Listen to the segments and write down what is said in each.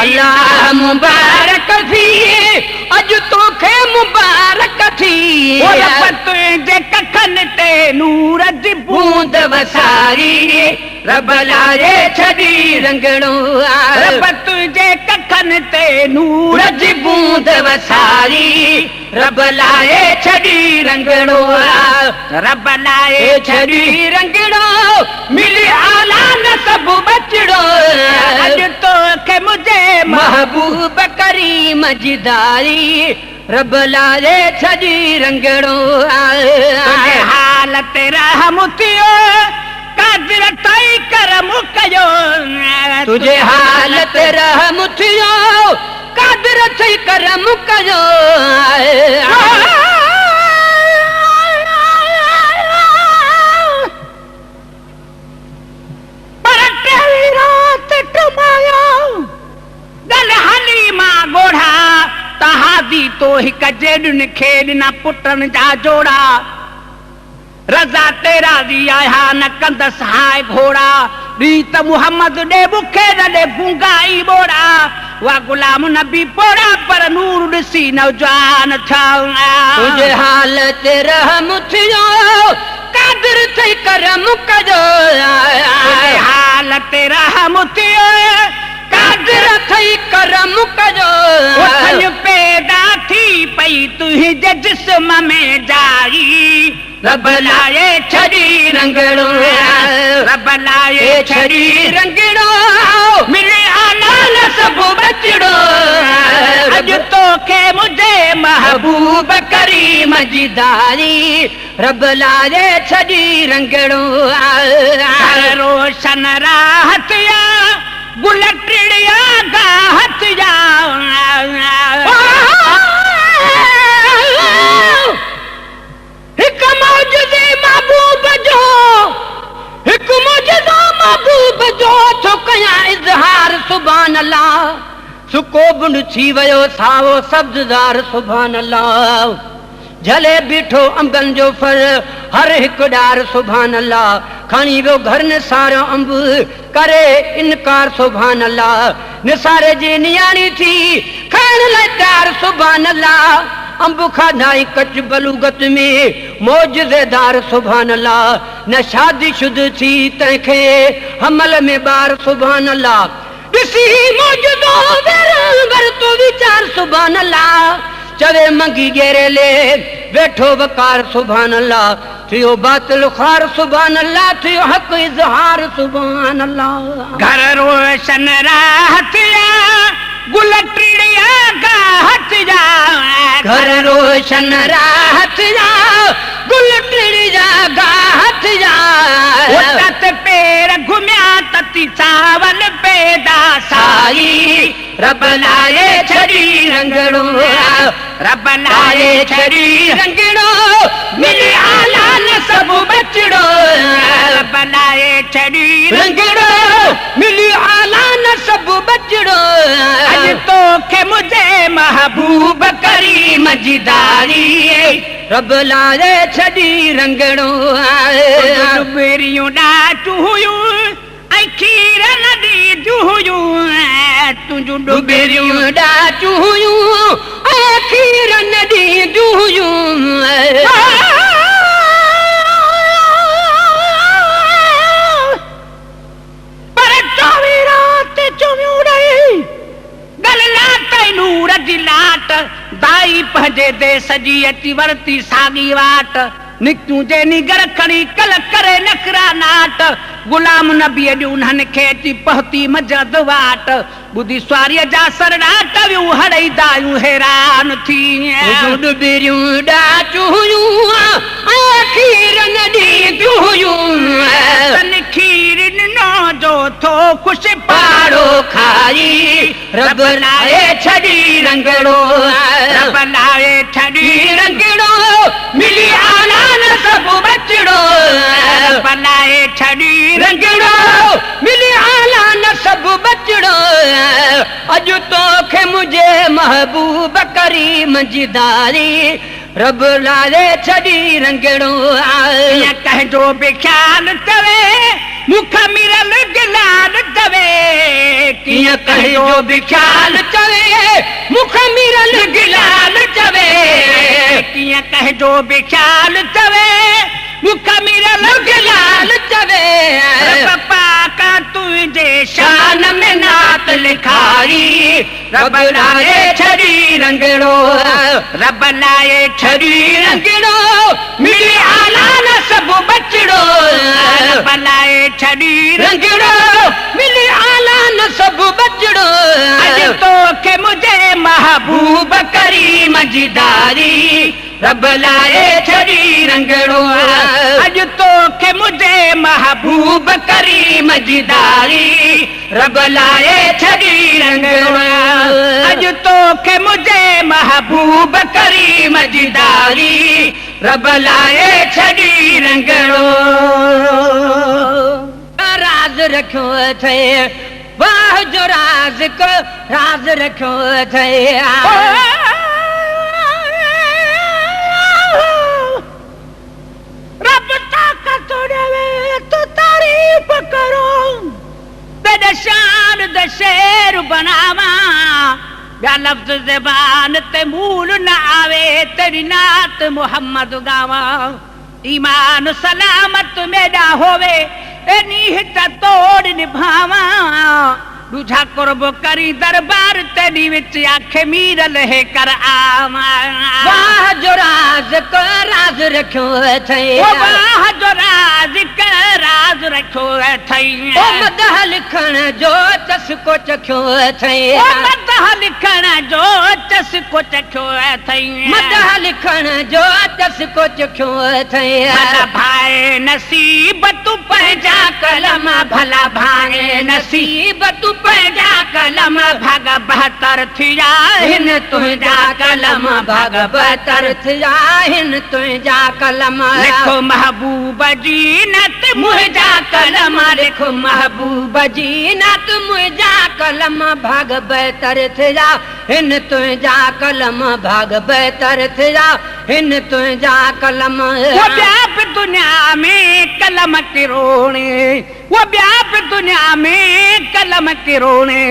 अल्लाह मुबारक थी अज तोखे मुबारक थी तुंहिंजे कखनि ते नूर जी बूंद वसारी रब लाए छड़ी रंगड़ो रब तुंहिंजे कखनि ते नूर जी बूंद वसारी रब लाए छड़ी रंगड़ो रब लाए छड़ी रंगड़ो मिली आला न सब बचड़ो अज तोखे मुझे महबूब करीम जिदारी रब लाए छड़ी रंगड़ो तुझे हालत रहम थियो कादिर ताई करम कयो तुझे हालत रहम थियो कादिर ताई करम कयो पर टेवी रात कमायो गल हलीमा गोढ़ा तहादी तो हिक जेडन खेडना पुटन जा जोड़ा रजा तेरा दी आया न कंदस हाय घोड़ा रीत मुहम्मद दे बुखे दे गुंगाई बोड़ा वा गुलाम नबी पोड़ा पर नूर सी नौजवान था तुझे हालत रहम थियो कादिर थई करम कजो हालत रहम थियो कादिर थई करम कजो उथन पैदा थी पई तुझे जिस्म में जाई रब लाए छड़ी रंगड़ो रब लाए छड़ी रंगड़ो मिले आला न सब बचड़ो अज तोखे मुझे महबूब करीम जिदारी रब लाए छड़ी रंगड़ो रोशन राहत या गुलटड़िया गाहत या हिक मौजूदे महबूब जो हिक मौजूदा महबूब जो छो कया इज़हार सुभान अल्लाह सुको बुंड थी वयो सावो सब्ज़दार सुभान अल्लाह झले बीठो अंबन जो फल हर हिक डार सुभान अल्लाह खणी वो घर न सारो अंब करे इनकार सुभान अल्लाह निसारे जी नियाणी थी खाण लाइ तैयार सुभान अल्लाह अंब खाधाई कच बलूगत में मौजज़ेदार सुभान अल्लाह न शादी शुद थी तंखे हमल में बार सुभान अल्लाह दिसी मौजूदो वर तो विचार सुभान अल्लाह चवे मंगी गेरे ले बैठो वकार सुभान अल्लाह थियो बातिल खार सुभान अल्लाह थियो हक इज़हार सुभान अल्लाह घर रोशन राहत या गुलटड़िया गाहत या घर रोशन राहत या गुलटड़िया गाहत या उतत पेर घुम्या तती चावल पैदा साई रब लाए छड़ी रंगड़ो रब लाए छड़ी रंगड़ो मिली आला न सब बचड़ो रब लाए छड़ी रंगड़ो मिली आला न सब बचड़ो अज तोखे मुझे महबूब करीम जिदारी रब लाए छड़ी रंगड़ो बेरियूं डाचू हुयूं ऐं खीर नदी जुहुयूं तुंहिंजूं डुबेरियूं डाचू हुयूं ऐं खीर नदी जुहुयूं पर चौवी रात चुमियूं रही गल लाट नूर जी लाट दाई पंहिंजे देस जी अची वरती साॻी वाट निकियूं जे निगर खणी कल करे नखरा नाट गुलाम नबी अॼु उन्हनि खे अची पहुती मजद वाट ॿुधी स्वारीअ जा सरड़ा टवियूं हड़ई दायूं हैरान थी डुबेरियूं डाचू हुयूं ऐं खीर नदी जुहुयूं तन खीर ॾिनो जो थो ख़ुशि पाड़ो खाई रब लाए छड़ी रंगड़ो रब लाए छड़ी रंगड़ो मिली आला न सब बचड़ो रब लाए छड़ी रंगड़ो मिली आला न सब बचड़ो अज तोखे मुझे महबूब करीम जिदारी रब लाए छड़ी रंगड़ो या कहजो बेख्याल तवे मुख मिरल गिलाल तवे किया कहियो बि ख्याल चवे मुख मिरल गिलाल चवे कीअं कहिजो बि ख्याल चवे मुख मिरल गिलाल चवे पप्पा का तुझे शान में नात लिखाई रब लाए छड़ी रंगड़ो रब लाए छड़ी रंगड़ो मिली आला न सब बचड़ो रब लाए छड़ी रंगड़ो मिली आला न सब बचड़ो अॼु तोखे मुझे महबूब करीम जिदारी रब लाए छड़ी रंगड़ो अॼु तोखे मुझे महबूब करीम जिदारी रब लाए छड़ी रंगड़ो अॼु तोखे मुझे महबूब करीम जिदारी रब लाए छड़ी रंगड़ो राज रखियो थे वाह जो राज को राज रखियो थे रब ताकत देवे तो तारीफ करो तेरे शान दे शेर बनावा या लफ्ज ज़बान ते मूल न आवे तेरी नात मोहम्मद गावा ईमान सलामत मेरा होवे ए नीहत तोड़ निभावा दूजा कुर्ब करी दरबार तेरी विच आखे मीरल है कर आवा वाह जो राज को राज रखियो थे वाह जो राज का राज रखियो थे ओ मदह लिखण जो चस्को चखियो थे ओ मदह लिखण जो चस्को चखियो थे मदह लिखण जो चस्को चखियो थे भला भाई नसीब तू पंहिंजा कलम भला भाई नसीब तू पंहिंजा कलम भाग बहतर थिया हिन तुंहिंजा कलम भाग बहतर थिया हिन तुंहिंजा कलम लिखो महबूब जी नत मुंहिंजा कलम लिखो महबूब जी नत मुंहिंजा कलम भाग बहतर थिया हिन तुंहिंजा कलम भाग बहतर थिया हिन तुंहिंजा कलम वो व्याप दुनिया में कलम के रोने वो व्याप दुनिया में कलम के रोने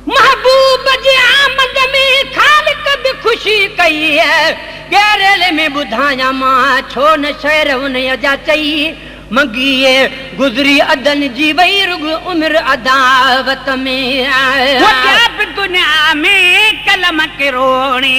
महबूब जी आमद में खालिक भी खुशी कई है गैरेले में बुधाया मां छो न शहर उन जा चई मंगिए गुजरी अदन जी वही रुग उम्र अदावत में वो व्याप दुनिया में कलम के रोने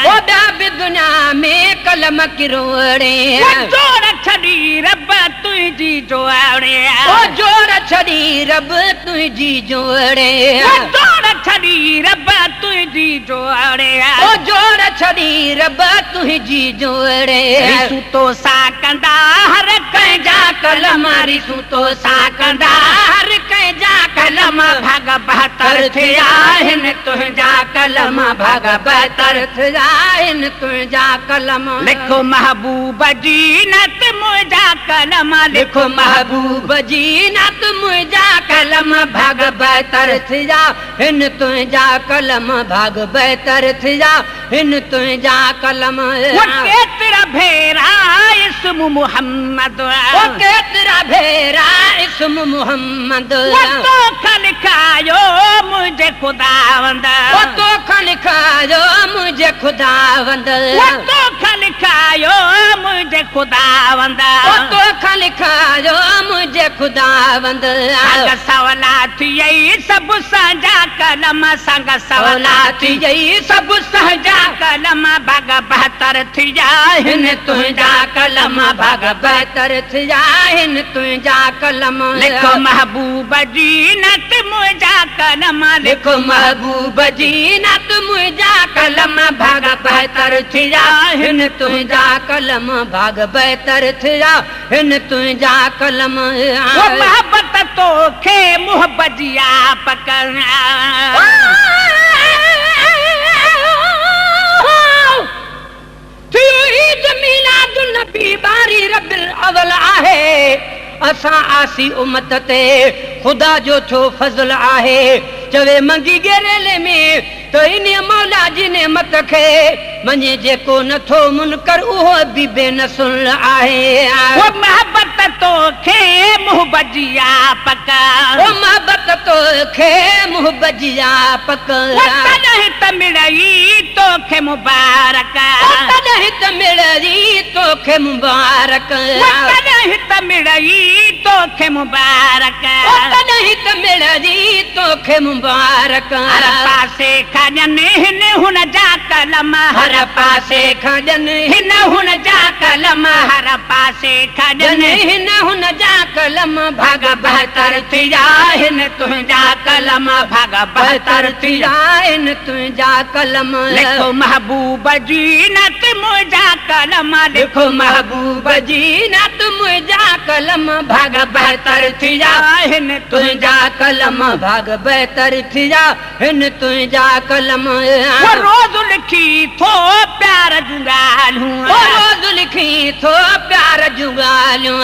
वो व्याप दुनिया में कलम के रोने वो जोड़ छड़ी रब तुझी जोड़े वो जोड़ छड़ी रब तुझी जोड़े वो जोड़ छड़ी रब तुझी जोड़े वो जोड़ छड़ी रब तुझी जोड़े रिसू तो साकंदा हर कंजा कलम रिसू तो साकंदा हर कंजा कलम भाग बहतर थिया हिन तुंहिंजा कलम भाग बहतर थिया हिन तुंहिंजा कलम लिखो महबूब जी नत मुंहिंजा कलम लिखो महबूब जी नत मुंहिंजा कलम भाग बहतर थिया हिन तुंहिंजा कलम भाग बहतर थिया हिन तुंहिंजा कलम वो केतिरा भेरा इस्म मोहम्मद वो केतिरा भेरा इस्म मोहम्मद वो तोखा लिखायो मुझे खुदावंद वो तोखा लिखायो मुझे खुदावंद वो तोखा लिखायो मुझे खुदावंद वो तोखा लिखायो मुझे खुदावंद संग सवला थी सब सजा कलम संग सवला थी सब सहजा कलम भाग बहतर थिया हिन तुंहिंजा कलम भाग बहतर थिया हिन तुंहिंजा कलम लिखो महबूब जी नत मुंहिंजा कलम लिखो महबूब जी नत मुंहिंजा कलम भाग बहतर थिया हिन तुंहिंजा कलम भाग बहतर थिया हिन तुंहिंजा कलम वो मोहब्बत तोखे मुहब्बत जिया पकड़ना नबी बारी रबिल अवल आहे असां आसी उम्मत ते खुदा जो छो फज़ल आहे चवे मंगी गेरेले में तो इन मौला जी नेमत खे मञे जेको नथो मुनकर उहो बि बेनसुल आहे वो मोहब्बत तोखे मुंह बजिया पका ओ मोहब्बत तोखे मुंह बजिया पक तॾहिं त मिड़ई तोखे मुबारक तॾहिं त मिड़ई तोखे मुबारक तॾहिं त मिड़ई तोखे मुबारक तॾहिं त मिड़ई तोखे मुबारक हर पासे खॼनि हिन हुन जा कलम हर पासे खॼनि हिन हुन जा कलम हर पासे खॼनि हिन हुन जा कलम भाग बहतर थी जा हिन तुंहिंजा कलम भाग बहतर थी जा हिन तुंहिंजा कलम लिखो महबूब जी नत मुंहिंजा कलम लिखो महबूब जी नत मुंहिंजा कलम भाग बहतर थी जा हिन तुंहिंजा कलम भाग बहतर थी जा हिन तुंहिंजा कलम वो रोज़ लिखी थो प्यार जूं ॻाल्हियूं रोज़ लिखी थो प्यार जूं ॻाल्हियूं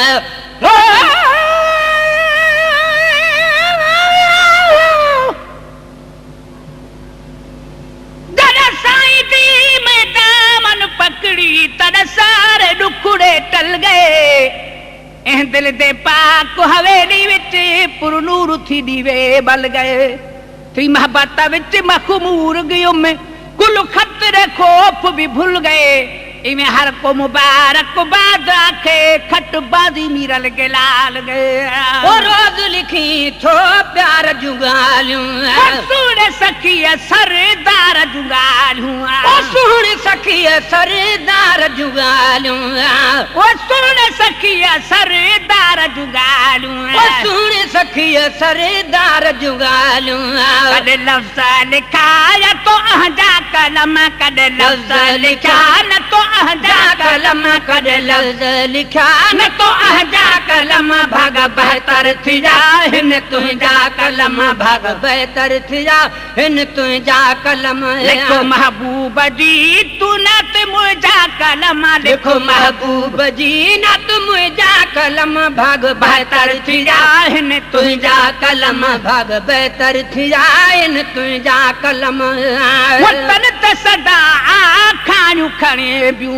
पकड़ी तड़ सारे डुखड़े टल गए ऐं दिल दे पाक हवेली विच पुरनूर थी दीवे बल गए थी मोहब्बत विच मखमूर गयो में कुल खतरे खौफ भी भूल गए इवें हर को मुबारक बाद आखे खट बाजी मीरल के लाल गए ओ रोज लिखी थो प्यार जूं ॻाल्हियूं सुण सखीअ सरदार जूं ॻाल्हियूं ओ सुण सखीअ सरदार जूं ॻाल्हियूं ओ सुण सखीअ सरदार जूं ॻाल्हियूं ओ सुण सखीअ सरदार जूं ॻाल्हियूं कॾहिं लफ़्ज़ लिखाया तो अहजा कलम कॾहिं लफ़्ज़ लिखा न तो अहजा कलम कॾहिं लफ़्ज़ लिखा न तो अहजा कलम भाग बहतर थी जा हिन तुंहिंजा कलम भाग बहतर थी जा हिन तुंहिंजा कलम लिखो महबूब जी तू नत मुंहिंजा कलम लिखो महबूब जी नत मुंहिंजा कलम भाग बहतर थी जा हिन तुंहिंजा कलम भाग बहतर थी जा हिन तुंहिंजा कलम वतन त सदा आखाणियूं खणे बियूं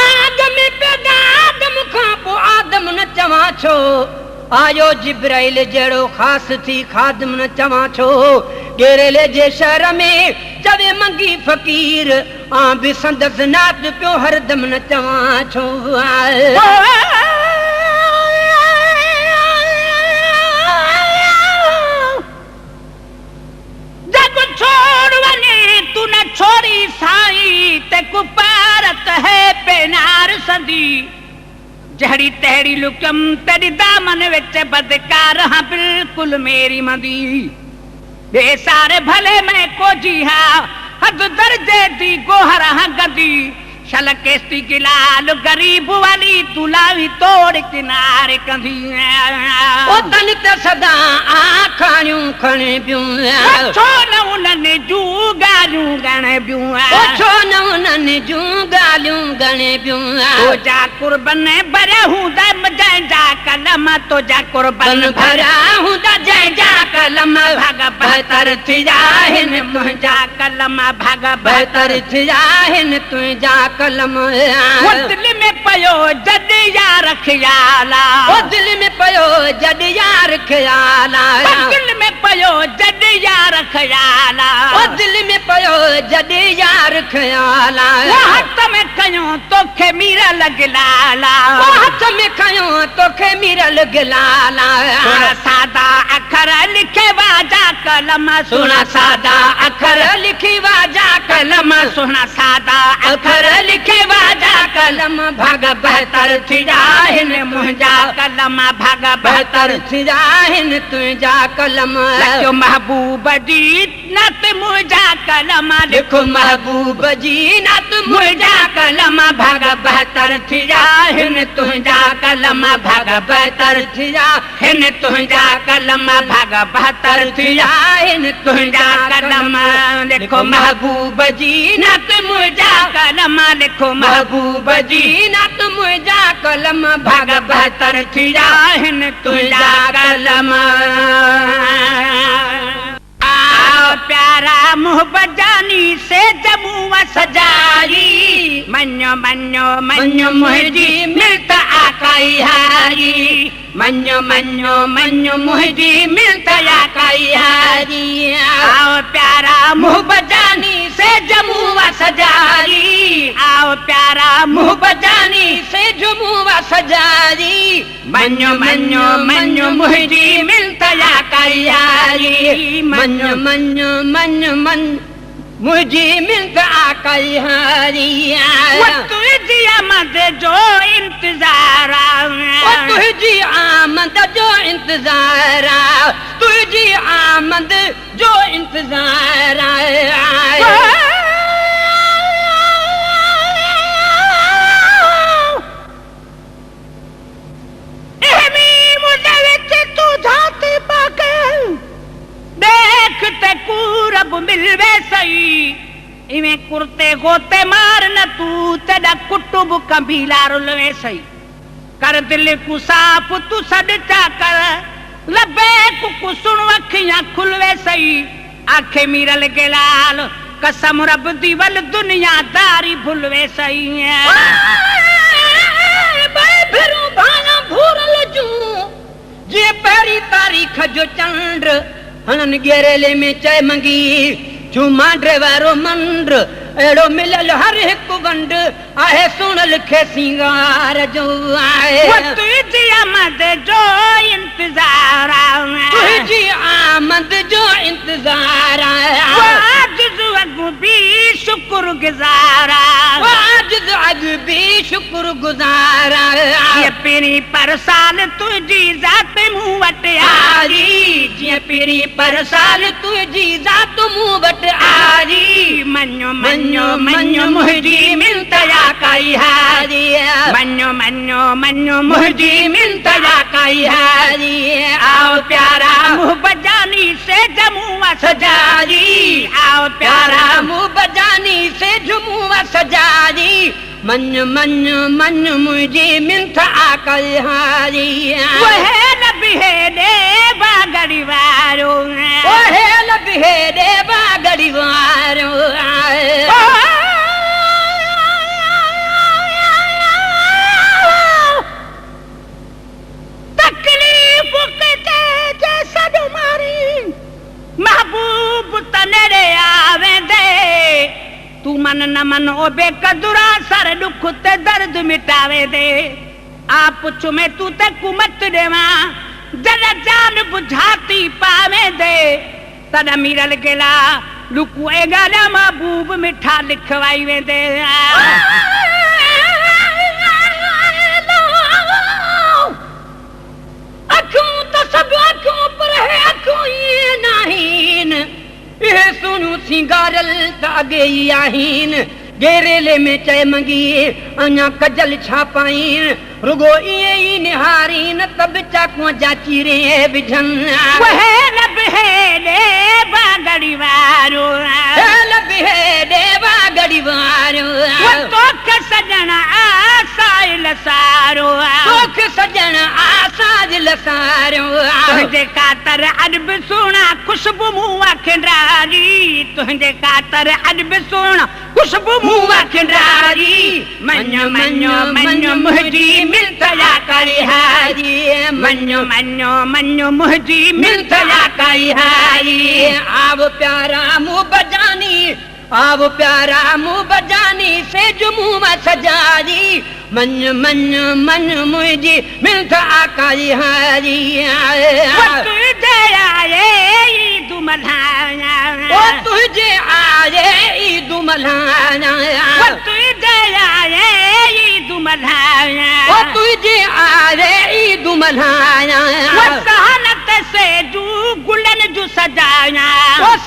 आदम पैदा आदम खां पोइ आदम न चवां छो आयो जिब्राइल जहिड़ो ख़ासि थी खादम न चवां छो गेरेले जे शहर में चवे मंगी फ़कीर आ बि संदसि नात पियो हरदम न चवां छो तू न छोड़ी साई ते कुपारत है पेनार संदी जहड़ी तहड़ी लुकम तेरी दामन विच बदकार हाँ बिल्कुल मेरी मंदी बे सारे भले में को जी हाँ हद दर्जे दी गोहर हाँ गदी शल केस्ती की लाल गरीब वाली तुलावी तोड़ किनारे कंदी ओ तन त सदा आखाणियूं खणे बियूं छो न उन्हनि जूं ॻाल्हियूं ॻणे बियूं छो न उन्हनि जूं ॻाल्हियूं ॻणे बियूं तुंहिंजा कुर्बन भरिया हूंदा जंहिंजा कलम तुंहिंजा कुर्बन भरिया हूंदा जंहिंजा कलम भाग बहतर थी जा हिन तुंहिंजा कलम भाग बहतर थी जा हिन तुंहिंजा कलम दिल में पयो जद यार ख्याला ओ दिल में पयो जद यार ख्याला दिल में पयो जद यार ख्याला ओ दिल में पयो जद यार ख्याला हाथ में कयूं तोखे मीरा लगलाला हाथ में कयूं तोखे मीरा लगलाला सुना सादा अखर लिखे वाजा कलम सुना सादा अखर लिखी वाजा कलम सुना सादा अखर लिखे वाजा कलम भाग बहतर थी जा हिन मुंहिंजा कलम भाग बहतर थी जा हिन तुंहिंजा कलम जो महबूब जी नत मुंहिंजा कलमा लिखो महबूब जी नात मुंहिंजा कलमा भाग बहतर थी जा हिन तुंहिंजा कलमा भाग बहतर थी जा हिन तुंहिंजा कलमा भाग बहतर थी जा हिन तुंहिंजा कलमा लिखो महबूब जी नात मुंहिंजा कलमा लिखो महबूब जी नात मुंहिंजा कलमा भाग बहतर थी जा हिन तुंहिंजा कलमा प्यारा मोहब्बत जानी से जमू सजारी मन्यो मन्यो मन्यो मुझी मिलता आकाई हारी मन्यो मन्यो मन्यो मुझी मिलता आकाई हारी आओ प्यारा मोहब्बत जानी से जमू सजारी आओ प्यारा मोहब्बत जानी से जमू सजारी मन्यो मन्यो मन्यो मुझी मिलता आकाई हारी मन्यो मन्यो मन्यो मन मुझी मिलता आकाई हारी तुझी आमद जो इंतजार तुझी आमद जो इंतजार तुझी आमद जो इंतजार देखते कूरब मिलवे सही इवें कुर्ते गोते मार न तू तेरा कुटुब कबीला रुलवे सही कर दिल को साफ तू सदचा कर लबे को सुन अखियां खुलवे सही आंखें मीरल के लाल कसम रब दी वल दुनियादारी भूलवे सही फिरूं भाना भूरल जूं जे पहिरीं तारीख़ जो चंड हनन गेरेले में चय मंगी चुमा ड्राइवरो मंड एड़ो मिलल हर एक वंड आहे सुन लिखे सिंगार जो आए तुझी आमद जो इंतजार तुझी आमद जो इंतजार आज अगु भी शुक्र गुजारा आज भी शुक्र गुजारा ये पीरी पर साल तुझी जात मुंह वट आरी जिया पीरी पर साल तुझी जात मुंह वट आरी मन्यो मन्यो मन्यो मुझी मिलता काई हारी मन्यो मन्यो मन्यो मुझी मिलता काई हारी आओ प्यारा मुँह बजानी से जमुआ सजारी आओ प्यारा मुँह बजानी से झुमुआ सजारी मन मन मन मुझी मिलता काई हारी वह नबी है देवा गरीवारो वह नबी है देवा गरीवारो महबूब तनेरे आवे दे तू मन न मन ओ बेकदुरा सर दुख ते दर्द मिटावे दे आप चुमे तू ते कुमत देवा जरा जान बुझाती पावे दे तदा मीरल गेला लुकुए गाला महबूब मिठा लिखवाई वे दे अखों तो सब अखों पर है अखों ये नाहीन ये सुनु सिंगारल तागे आहीन गेरेले में चय मंगी अना कजल छापाइन रुगो ये निहारीन तब चाकुआ जाची रे बिझन वह लब है देवा गड़ीवारो लब है देवा गड़ीवारो तो सजना आसाइल सारो तोख सजन आसाज लसारो तुझे कातर अदब सोना खुशबू मुआ खंडारी तुझे कातर अदब सोना खुशबू मुआ खंडारी मन्यो मन्यो मन्यो मुझी मिलता काई हारी मन्यो मन्यो मन्यो मुझी मिलता काई हारी आव प्यारा मुँह बजानी आव प्यारा मुँह बजानी से जुमू सजारी मन मन मन मुझी मिलता आकाई हारी तुझे आए ईद मल्हाना तुझे आए ईद मल्हाना तुझे आए ईद मल्हाना तुझे आए ईद मल्हाना सहनत से जू गुलन जू सजाना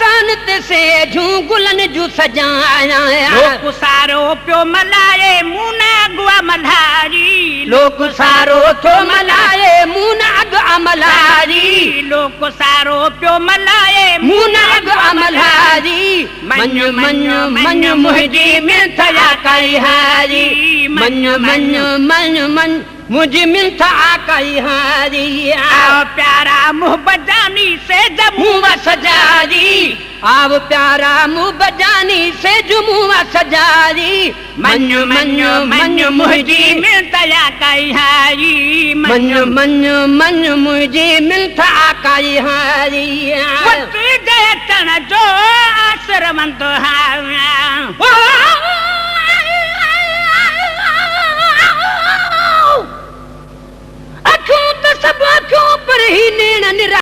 सहनत से जू गुलन जू सजाया लोक सारो पियो मलाए मुना गुआ मल्हारी लोक सारो थो मलाए मुनाग अमलारी लोक सारो पियो मलाए मुनाग अमलारी मन मन मन मुझी मिलथा कई हारी मन मन मन मन मुझी मिलथा कई हारी आओ प्यारा मुँह बजानी से जमू सजारी आव प्यारा मुँह बजानी से जुमुआ सजारी मन मन मन मुझी मिलता कई हारी मन मन मन मुझे मिलता कई हारी वत जयतन जो आश्रमंत हा